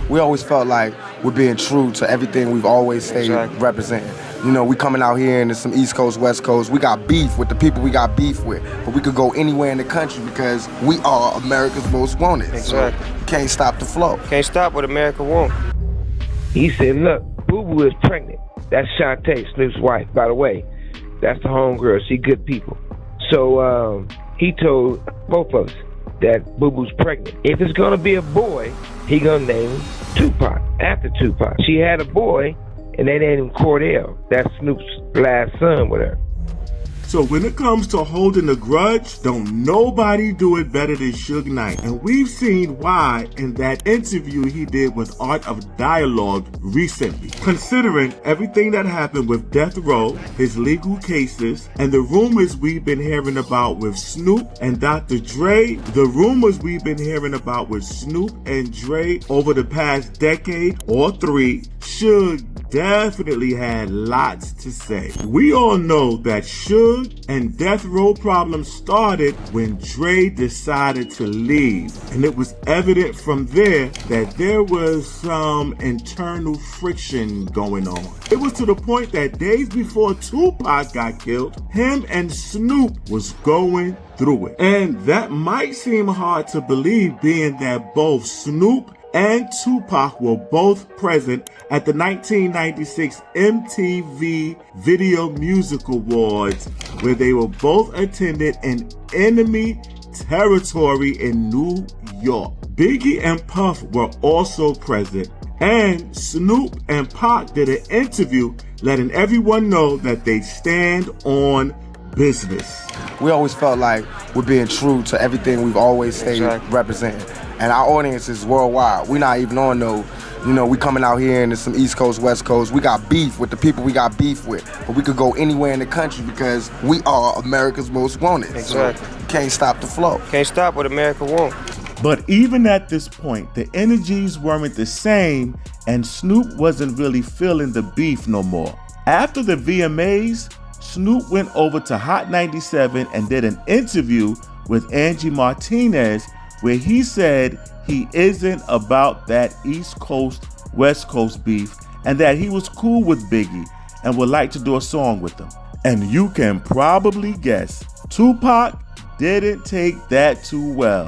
we always felt like we're being true to everything we've always stayed representing. You know, we coming out here and there's some East Coast, West Coast. We got beef with the people we got beef with, but we could go anywhere in the country because we are America's most wanted. Exactly. So can't stop the flow. Can't stop what America wants. He said, look, Boo Boo is pregnant. That's Shantae, Snoop's wife, by the way. That's the homegirl. She good people. So he told both of us that Boo Boo's pregnant. If it's gonna be a boy, he gonna name him Tupac, after Tupac. She had a boy, and they named him Cordell. That's Snoop's last son with her. So when it comes to holding a grudge, don't nobody do it better than Suge Knight. And we've seen why in that interview he did with Art of Dialogue recently. Considering everything that happened with Death Row, his legal cases, and the rumors we've been hearing about with Snoop and Dr. Dre, the rumors we've been hearing about with Snoop and Dre over the past decade or three, Suge definitely had lots to say. We all know that Suge and Death Row problems started when Dre decided to leave, and it was evident from there that there was some internal friction going on. It was to the point that days before Tupac got killed, him and Snoop was going through it. And that might seem hard to believe, being that both Snoop and Tupac were both present at the 1996 MTV Video Music Awards, where they were both attended in enemy territory in New York. Biggie and Puff were also present, and Snoop and Pac did an interview letting everyone know that they stand on business. We always felt like we're being true to everything we've always stayed representing. And our audience is worldwide. We're not even on no, you know, we coming out here and there's some East Coast, West Coast. We got beef with the people we got beef with, but we could go anywhere in the country because we are America's most wanted. Exactly. So can't stop the flow. Can't stop what America wants. But even at this point, the energies weren't the same, and Snoop wasn't really feeling the beef no more. After the VMAs, Snoop went over to Hot 97 and did an interview with Angie Martinez, where he said he isn't about that East Coast, West Coast beef, and that he was cool with Biggie and would like to do a song with him. And you can probably guess, Tupac didn't take that too well.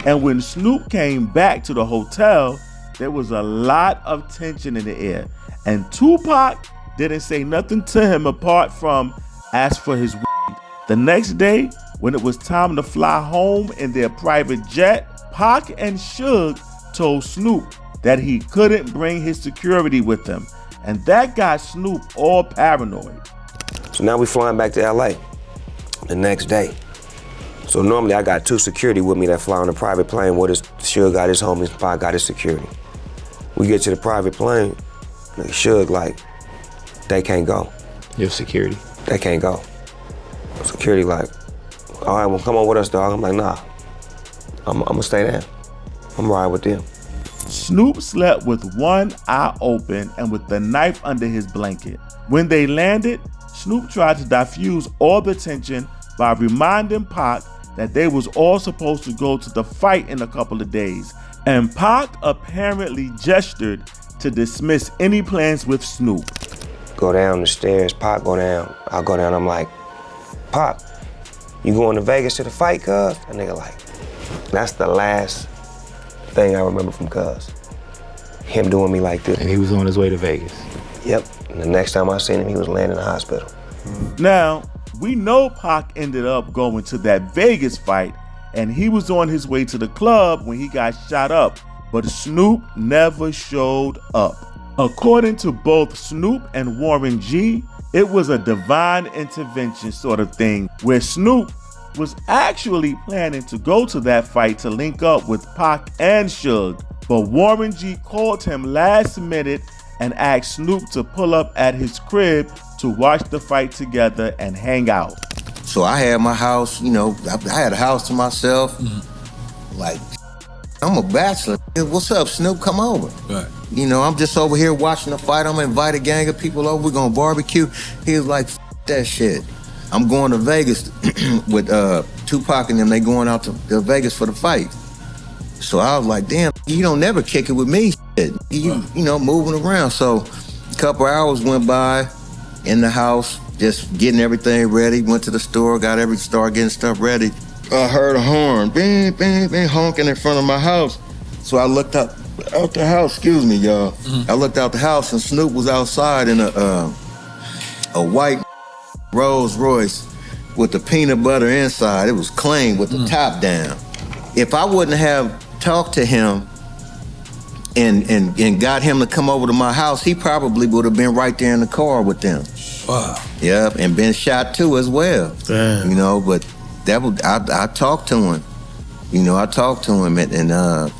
And when Snoop came back to the hotel, there was a lot of tension in the air. And Tupac didn't say nothing to him apart from ask for his weed. The next day, when it was time to fly home in their private jet, Pac and Suge told Snoop that he couldn't bring his security with him, and that got Snoop all paranoid. So now we flying back to LA the next day. So normally I got two security with me that fly on a private plane. What is Suge got his homies, Pac got his security. We get to the private plane, Suge like, they can't go. Your security? They can't go. Security like, all right, well, come on with us, dog. I'm like, nah, I'm gonna stay there. I'm riding with them. Snoop slept with one eye open and with the knife under his blanket. When they landed, Snoop tried to diffuse all the tension by reminding Pac that they was all supposed to go to the fight in a couple of days, and Pac apparently gestured to dismiss any plans with Snoop. Go down the stairs, Pac go down, I'll go down, I'm like, Pac, you going to Vegas to the fight, cuz? That nigga like, that's the last thing I remember from cuz. Him doing me like this. And he was on his way to Vegas. Yep, and the next time I seen him, he was laying in the hospital. Now, we know Pac ended up going to that Vegas fight, and he was on his way to the club when he got shot up, but Snoop never showed up. According to both Snoop and Warren G, it was a divine intervention sort of thing, where Snoop was actually planning to go to that fight to link up with Pac and Suge, but Warren G called him last minute and asked Snoop to pull up at his crib to watch the fight together and hang out. So I had my house, you know, I had a house to myself. Like, I'm a bachelor. What's up, Snoop? Come over. Right. You know, I'm just over here watching the fight. I'm gonna invite a gang of people over. We're gonna barbecue. He was like, that shit. I'm going to Vegas with Tupac and them. They going out to Vegas for the fight. So I was like, damn, you don't never kick it with me, shit. You know, moving around. So a couple hours went by in the house, just getting everything ready. Went to the store, started getting stuff ready. I heard a horn, bing, bing, bing, honking in front of my house. So I looked out the house, excuse me, y'all. I looked out the house and Snoop was outside in a white Rolls Royce with the peanut butter inside. It was clean with the top down. If I wouldn't have talked to him and got him to come over to my house, he probably would have been right there in the car with them. Wow. Yep, and been shot too as well. Damn. You know, but that was I talked to him. You know, I talked to him and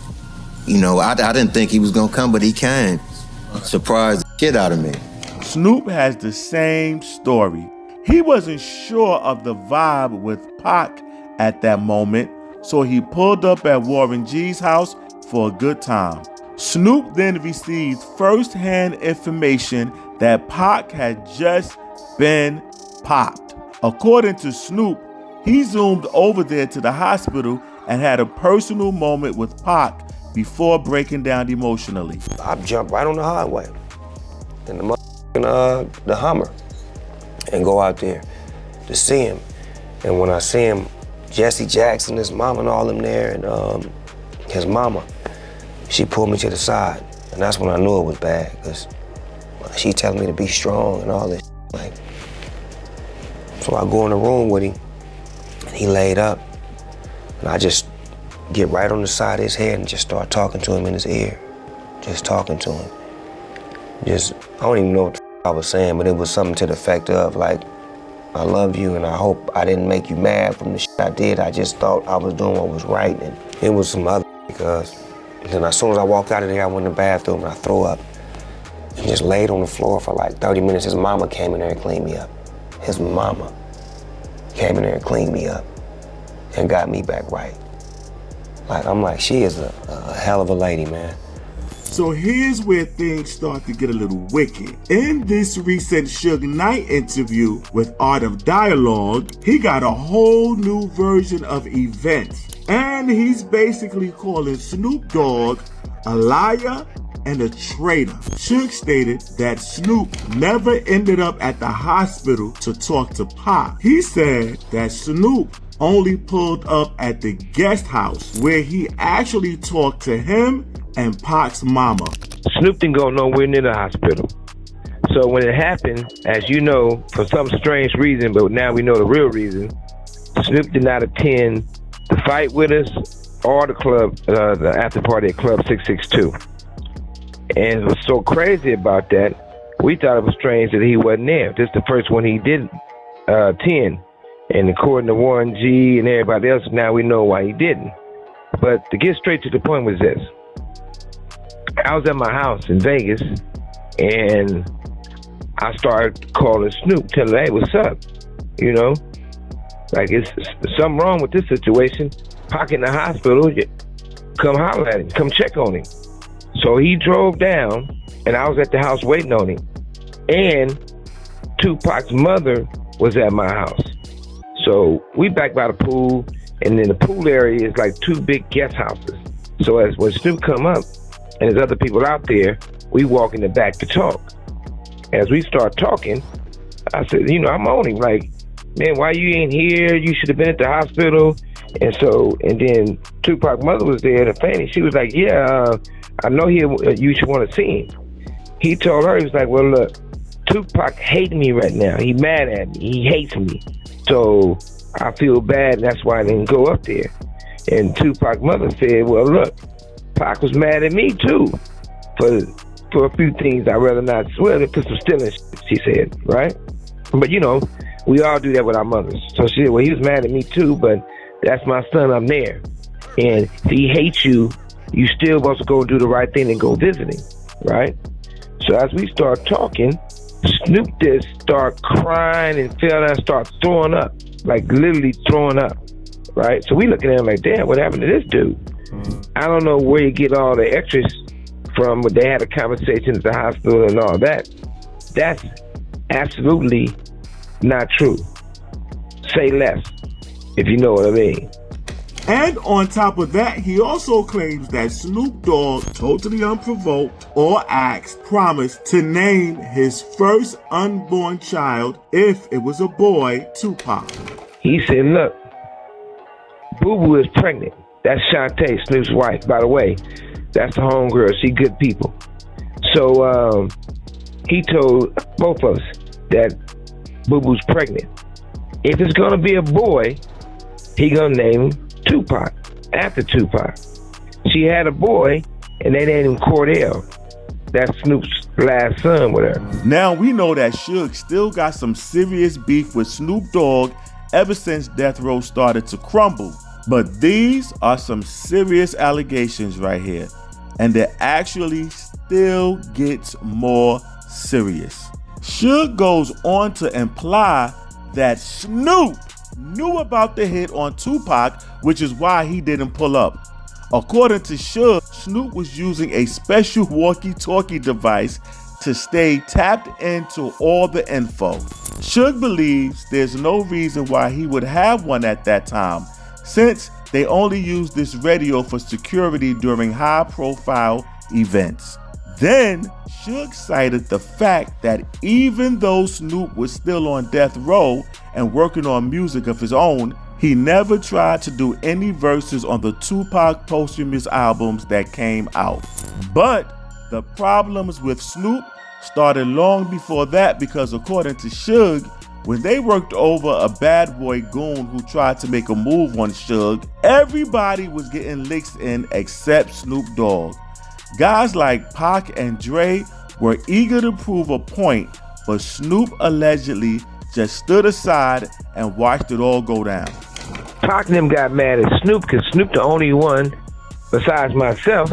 you know, I didn't think he was gonna come, but he came. Surprised the shit out of me. Snoop has the same story. He wasn't sure of the vibe with Pac at that moment, so he pulled up at Warren G's house for a good time. Snoop then received first-hand information that Pac had just been popped. According to Snoop, he zoomed over there to the hospital and had a personal moment with Pac before breaking down emotionally. I jumped right on the highway in the Hummer and go out there to see him. And when I see him, Jesse Jackson, his mama and all them there, and his mama, she pulled me to the side. And that's when I knew it was bad, because she telling me to be strong and all this like. So I go in the room with him, and he laid up, and I just get right on the side of his head and just start talking to him in his ear. Just talking to him. I don't even know what I was saying, but it was something to the effect of like, I love you and I hope I didn't make you mad from the shit I did. I just thought I was doing what was right. And it was some other because then as soon as I walked out of there, I went in the bathroom and I threw up and just laid on the floor for like 30 minutes. His mama came in there and cleaned me up. His mama came in there and cleaned me up and got me back right. Like, I'm like, she is a hell of a lady, man. So here's where things start to get a little wicked. In this recent Suge Knight interview with Art of Dialogue, he got a whole new version of events. And he's basically calling Snoop Dogg a liar and a traitor. Suge stated that Snoop never ended up at the hospital to talk to Pac. He said that Snoop only pulled up at the guest house where he actually talked to him and Pac's mama. Snoop didn't go nowhere near the hospital. So when it happened, as you know, for some strange reason, but now we know the real reason, Snoop did not attend the fight with us or the club, the after party at Club 662. And what's so crazy about that, we thought it was strange that he wasn't there. This is the first one he didn't attend. And according to Warren G and everybody else, now we know why he didn't. But to get straight to the point was this. I was at my house in Vegas, and I started calling Snoop, telling him, hey, what's up? You know, like it's something wrong with this situation. Pac in the hospital, come holler at him, come check on him. So he drove down, and I was at the house waiting on him. And Tupac's mother was at my house. So we back by the pool, and then the pool area is like two big guest houses. So as when Snoop come up, and there's other people out there, we walk in the back to talk. As we start talking, I said, you know, I'm on him, like, man, why you ain't here? You should have been at the hospital. And then Tupac's mother was there, and Fanny, she was like, yeah, I know you should want to see him. He told her, he was like, well, look, Tupac hates me right now. He mad at me. He hates me. So I feel bad, and that's why I didn't go up there. And Tupac's mother said, well, look, Pac was mad at me too for a few things I'd rather not swear to put some stealing, she said, right? But you know, we all do that with our mothers. So she said, well, he was mad at me too, but that's my son, I'm there. And if he hates you, you still supposed to go do the right thing and go visit him, right? So as we start talking, Snoop just start crying and fell down and start throwing up, like literally throwing up, right? So we looking at him like, damn, what happened to this dude? I don't know where you get all the extras from, but they had a conversation at the hospital and all that. That's absolutely not true. Say less, if you know what I mean. And on top of that, he also claims that Snoop Dogg, totally unprovoked or asked, promised to name his first unborn child, if it was a boy, Tupac. He said, look, Boo Boo is pregnant. That's Shantae, Snoop's wife, by the way. That's the homegirl. She good people. So he told both of us that Boo Boo's pregnant. If it's gonna be a boy, he gonna name him Tupac, after Tupac. She had a boy, and they named him Cordell. That's Snoop's last son with her. Now we know that Suge still got some serious beef with Snoop Dogg ever since Death Row started to crumble. But these are some serious allegations right here. And it actually still gets more serious. Suge goes on to imply that Snoop knew about the hit on Tupac, which is why he didn't pull up. According to Suge, Snoop was using a special walkie-talkie device to stay tapped into all the info. Suge believes there's no reason why he would have one at that time, since they only used this radio for security during high-profile events. Then, Suge cited the fact that even though Snoop was still on death row and working on music of his own, he never tried to do any verses on the Tupac posthumous albums that came out. But the problems with Snoop started long before that, because according to Suge, when they worked over a bad boy goon who tried to make a move on Suge, everybody was getting licks in except Snoop Dogg. Guys like Pac and Dre were eager to prove a point, but Snoop allegedly just stood aside and watched it all go down. Pac and them got mad at Snoop because Snoop the only one, besides myself,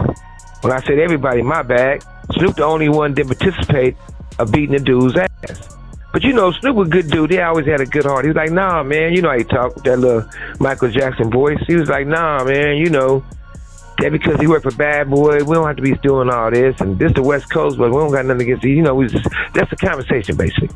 when I said everybody, my bag, Snoop the only one didn't participate of beating the dude's ass. But you know, Snoop was a good dude. He always had a good heart. He was like, nah, man, you know how he talk with that little Michael Jackson voice. He was like, nah, man, you know, that because he worked for Bad Boy, we don't have to be doing all this. And this the West Coast, but we don't got nothing against you. You know, that's the conversation, basically.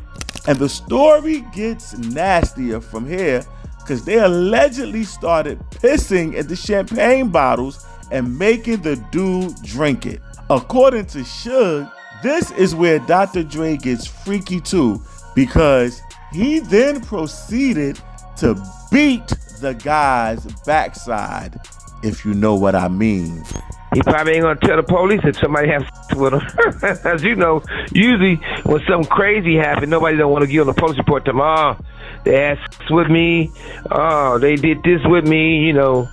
And the story gets nastier from here, because they allegedly started pissing at the champagne bottles and making the dude drink it. According to Suge, this is where Dr. Dre gets freaky too, because he then proceeded to beat the guy's backside, if you know what I mean. He probably ain't gonna tell the police if somebody has sex with him. As you know, usually when something crazy happens, nobody don't want to give on the police report to them. Oh, they had sex with me. Oh, they did this with me, you know.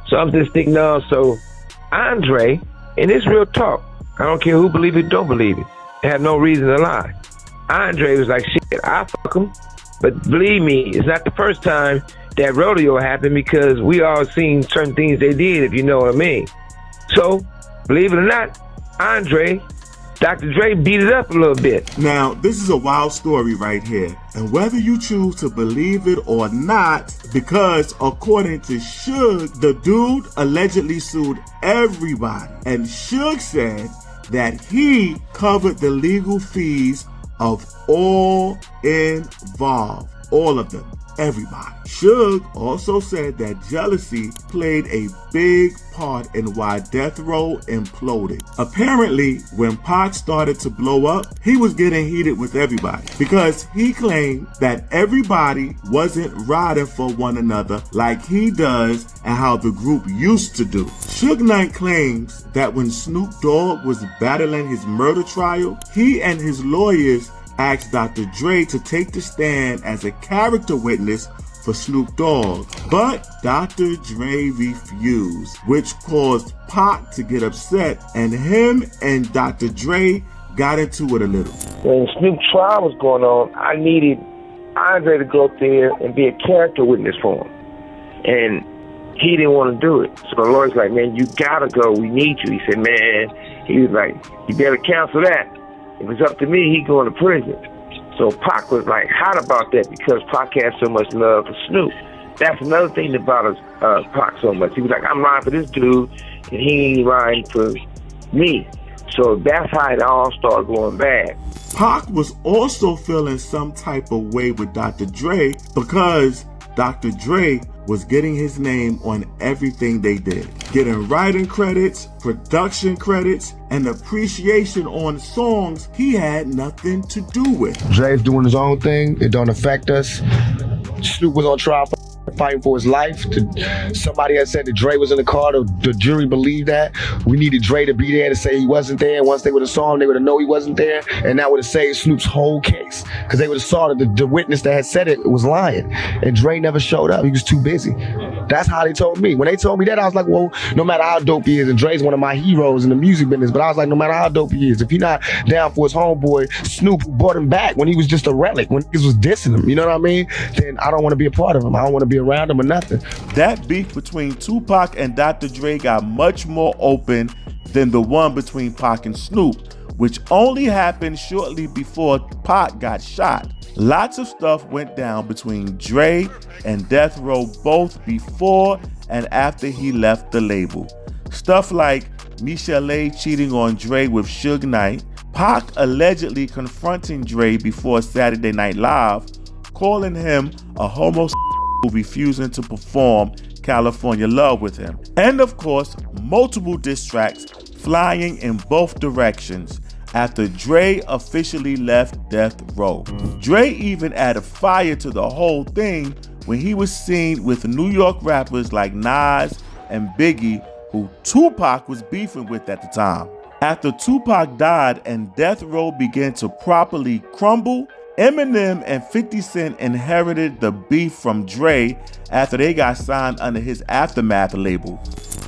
So I'm just thinking, no. So Andre, and it's real talk, I don't care who believe it, don't believe it. I have no reason to lie. Andre was like, shit, I fuck him. But believe me, it's not the first time that rodeo happened, because we all seen certain things they did, if you know what I mean. So, believe it or not, Andre, Dr. Dre beat it up a little bit. Now, this is a wild story right here. And whether you choose to believe it or not, because according to Suge, the dude allegedly sued everybody. And Suge said that he covered the legal fees of all involved. All of them. Everybody. Suge also said that jealousy played a big part in why Death Row imploded. Apparently, when Pac started to blow up, he was getting heated with everybody, because he claimed that everybody wasn't riding for one another like he does and how the group used to do. Suge Knight claims that when Snoop Dogg was battling his murder trial, he and his lawyers asked Dr. Dre to take the stand as a character witness for Snoop Dogg, but Dr. Dre refused, which caused Pac to get upset, and him and Dr. Dre got into it a little. When Snoop's trial was going on, I needed Andre to go up there and be a character witness for him, and he didn't want to do it. So the lawyer's like, man, you gotta go, we need you. He said, man, he was like, you better cancel that. If it's up to me, he going to prison. So Pac was like hot about that, because Pac had so much love for Snoop. That's another thing that bothers Pac so much. He was like, I'm riding for this dude, and he ain't riding for me. So that's how it all started going bad. Pac was also feeling some type of way with Dr. Dre, because Dr. Dre was getting his name on everything they did, getting writing credits, production credits, and appreciation on songs he had nothing to do with. Dre's doing his own thing. It don't affect us. Snoop was on trial for fighting for his life. Somebody had said that Dre was in the car. The jury believed that. We needed Dre to be there to say he wasn't there. Once they would have saw him, they would have known he wasn't there, and that would have saved Snoop's whole case, because they would have saw that the witness that had said it was lying, and Dre never showed up. He was too busy. That's how they told me. When they told me that, I was like, well, no matter how dope he is, and Dre's one of my heroes in the music business, but I was like, no matter how dope he is, if he's not down for his homeboy Snoop, who brought him back when he was just a relic, when he was dissing him, you know what I mean? Then I don't want to be a part of him. I don't want to be around him or nothing. That beef between Tupac and Dr. Dre got much more open than the one between Pac and Snoop, which only happened shortly before Pac got shot. Lots of stuff went down between Dre and Death Row both before and after he left the label. Stuff like Michel'le cheating on Dre with Suge Knight, Pac allegedly confronting Dre before Saturday Night Live, calling him a homosexual refusing to perform California Love with him. And of course, multiple diss tracks flying in both directions after Dre officially left Death Row. Dre even added fire to the whole thing when he was seen with New York rappers like Nas and Biggie, who Tupac was beefing with at the time. After Tupac died and Death Row began to properly crumble, Eminem and 50 Cent inherited the beef from Dre after they got signed under his Aftermath label.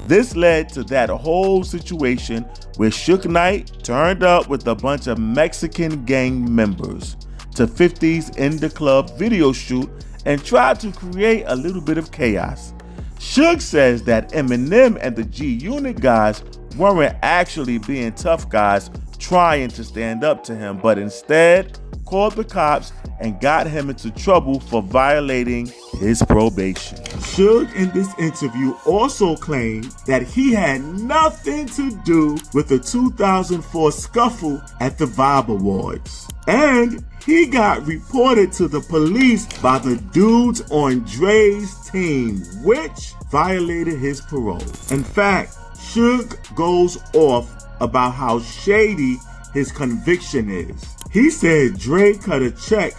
This led to that whole situation where Suge Knight turned up with a bunch of Mexican gang members to 50's In the Club video shoot and tried to create a little bit of chaos. Suge says that Eminem and the G-Unit guys weren't actually being tough guys trying to stand up to him, but instead called the cops and got him into trouble for violating his probation. Suge in this interview also claimed that he had nothing to do with the 2004 scuffle at the Vibe Awards. And he got reported to the police by the dudes on Dre's team, which violated his parole. In fact, Suge goes off about how shady his conviction is. He said Dre cut a check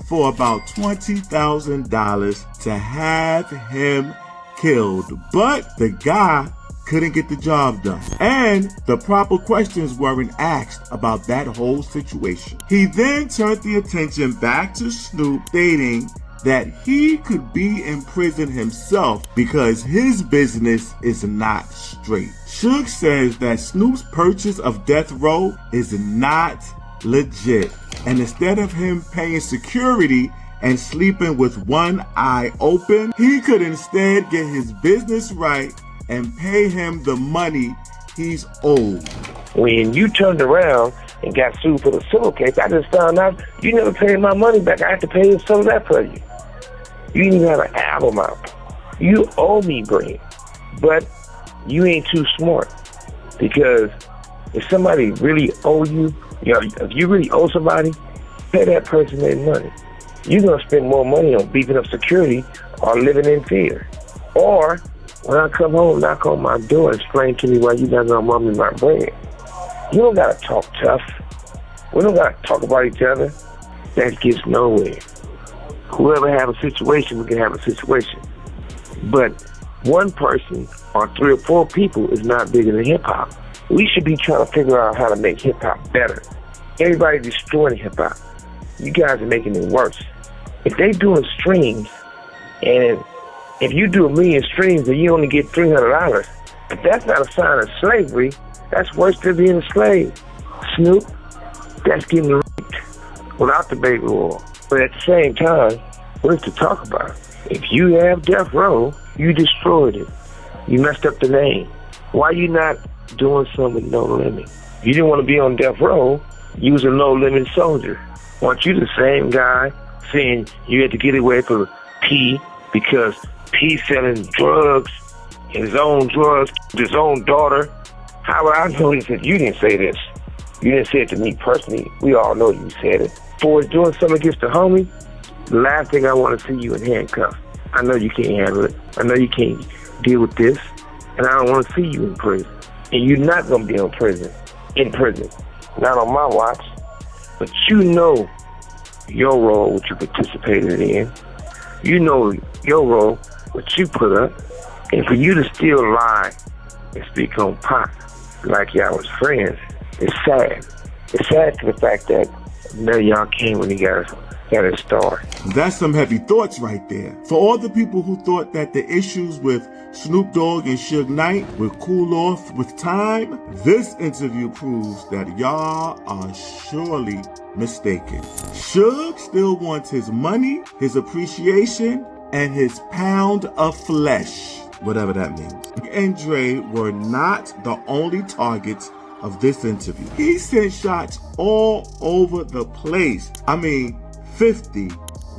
for about $20,000 to have him killed, but the guy couldn't get the job done, and the proper questions weren't asked about that whole situation. He then turned the attention back to Snoop, stating that he could be in prison himself because his business is not straight. Suge says that Snoop's purchase of Death Row is not legit, and instead of him paying security and sleeping with one eye open, he could instead get his business right and pay him the money he's owed. When you turned around and got sued for the civil case, I just found out you never paid my money back. I had to pay some of that for you. You didn't even have an album out. You owe me bread, but you ain't too smart, because if somebody really owe you, if you really owe somebody, pay that person their money. You're going to spend more money on beefing up security or living in fear. Or when I come home, knock on my door and explain to me why you're not going to run me my bread. You don't got to talk tough. We don't got to talk about each other. That gets nowhere. Whoever have a situation, we can have a situation. But one person or 3 or 4 people is not bigger than hip-hop. We should be trying to figure out how to make hip-hop better. Everybody destroying hip-hop. You guys are making it worse. If they doing streams, and if you do 1 million streams and you only get $300, if that's not a sign of slavery, that's worse than being a slave. Snoop, that's getting raped without the baby oil. But at the same time, what's to talk about? If you have Death Row, you destroyed it. You messed up the name. Why you not doing something with No Limit? You didn't want to be on Death Row, you was a No Limit soldier. Weren't you the same guy saying you had to get away from P because P selling drugs, his own drugs, his own daughter? How would I know this if you didn't say this? You didn't say it to me personally. We all know you said it. For doing something against the homie, the last thing I want to see you in handcuffs. I know you can't handle it. I know you can't deal with this, and I don't want to see you in prison. And you're not going to be in prison. Not on my watch. But you know your role, what you participated in. You know your role, what you put up. And for you to still lie and speak on Pac like y'all was friends, it's sad. It's sad to the fact that none of y'all came when he got his start. That's some heavy thoughts right there. For all the people who thought that the issues with Snoop Dogg and Suge Knight would cool off with time, this interview proves that y'all are surely mistaken. Suge still wants his money, his appreciation, and his pound of flesh, whatever that means. And Dre were not the only targets of this interview. He sent shots all over the place. I mean, 50,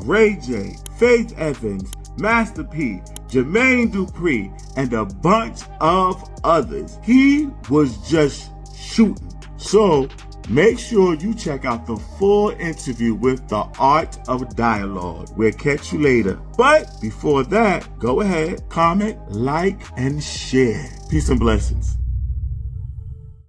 Ray J, Faith Evans, Master P, Jermaine Dupri, and a bunch of others. He was just shooting. So make sure you check out the full interview with The Art of Dialogue. We'll catch you later. But before that, go ahead, comment, like, and share. Peace and blessings.